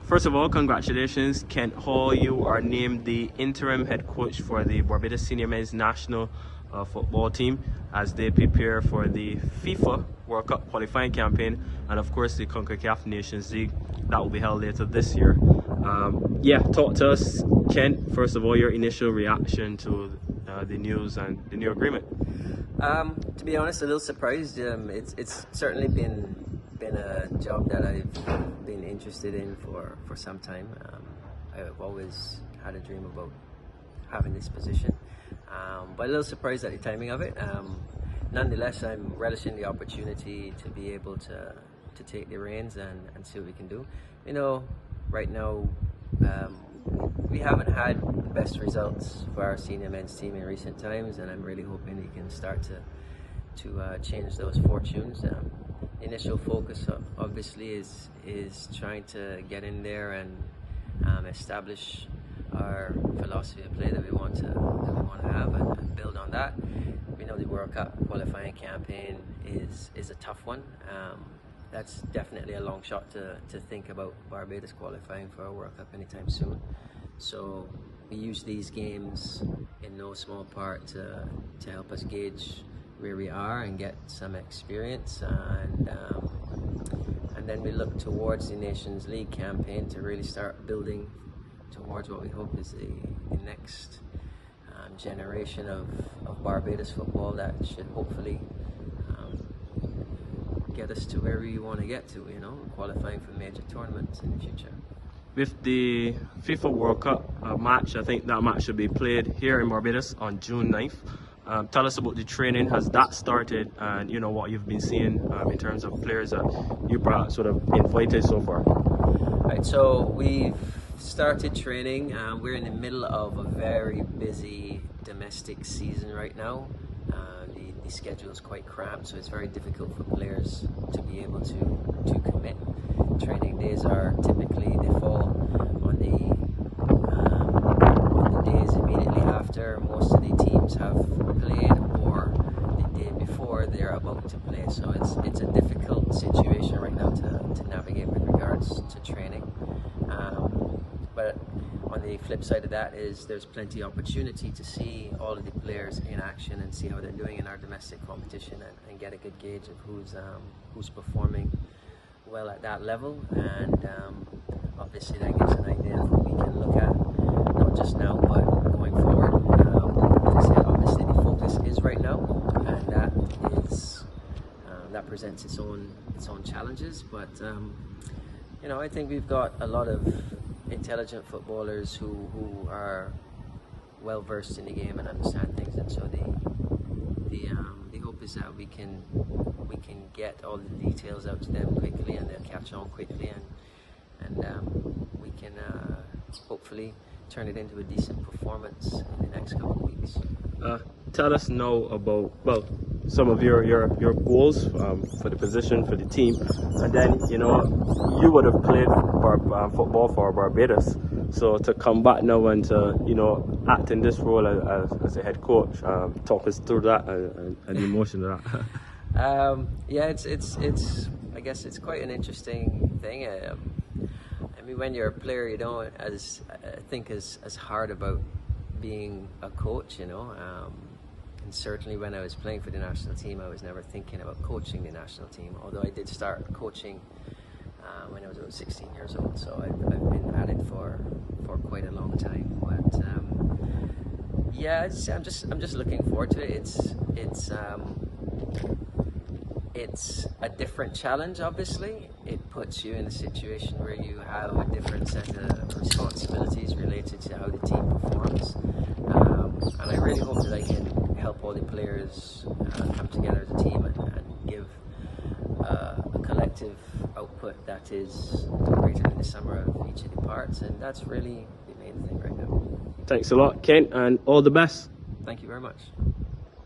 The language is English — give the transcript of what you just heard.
First of all, congratulations, Kent Hall. You are named the interim head coach for the Barbados Senior Men's National Football Team as they prepare for the FIFA World Cup qualifying campaign and of course the CONCACAF Nations League that will be held later this year. Yeah, talk to us, Kent. First of all, your initial reaction to the news and the new agreement. To be honest, a little surprised. It's certainly been a job that I've been interested in for some time. I've always had a dream about having this position, but a little surprised at the timing of it. Nonetheless, I'm relishing the opportunity to be able to take the reins and see what we can do. You know, right now we haven't had the best results for our senior men's team in recent times, and I'm really hoping we can start to change those fortunes. Initial focus obviously is trying to get in there and establish our philosophy of play that we want to have and build on that. We know the World Cup qualifying campaign is a tough one. That's definitely a long shot to think about Barbados qualifying for a World Cup anytime soon. So we use these games in no small part to help us gauge where we are and get some experience, and then we look towards the Nations League campaign to really start building towards what we hope is the next generation of Barbados football that should hopefully get us to where we want to get to, you know, qualifying for major tournaments in the future. With the FIFA World Cup match, I think that match should be played here in Barbados on June 9th. Tell us about the training. Has that started, and you know what you've been seeing in terms of players that you brought sort of invited so far? Right, so we've started training. We're in the middle of a very busy domestic season right now. The schedule is quite cramped, so it's very difficult for players to be able to commit. Training days are typically, they fall on the days immediately after most of the teams have played, or the day before they're about to play. So it's a difficult situation right now to navigate with regards to training. But on the flip side of that is there's plenty of opportunity to see all of the players in action and see how they're doing in our domestic competition and get a good gauge of who's performing well at that level, and obviously that gives an idea of what we can look at, not just now but going forward. Obviously the focus is right now, and that presents its own challenges, but you know, I think we've got a lot of intelligent footballers who are well versed in the game and understand things, and so the hope is that we can get all the details out to them quickly, and they'll catch on quickly, and we can hopefully turn it into a decent performance in the next couple of weeks. Tell us now about, well, some of your goals for the position, for the team, and then, you know, you would have played football for Barbados, so to come back now and to, you know, act in this role as a head coach, talk us through that and the emotion of that. Yeah, it's I guess it's quite an interesting thing. I mean, when you're a player, you don't think as hard about being a coach, you know. And certainly when I was playing for the national team, I was never thinking about coaching the national team, although I did start coaching when I was about 16 years old, so I've been at it for quite a long time. But yeah, I'm just looking forward to it. It's a different challenge, obviously. It puts you in a situation where you have a different set of responsibilities related to how the team performs. And I really hope that I can help all the players come together as a team and give a collective output that is greater than the sum of each of the parts. And that's really the main thing right now. Thanks a lot, Kent, and all the best. Thank you very much.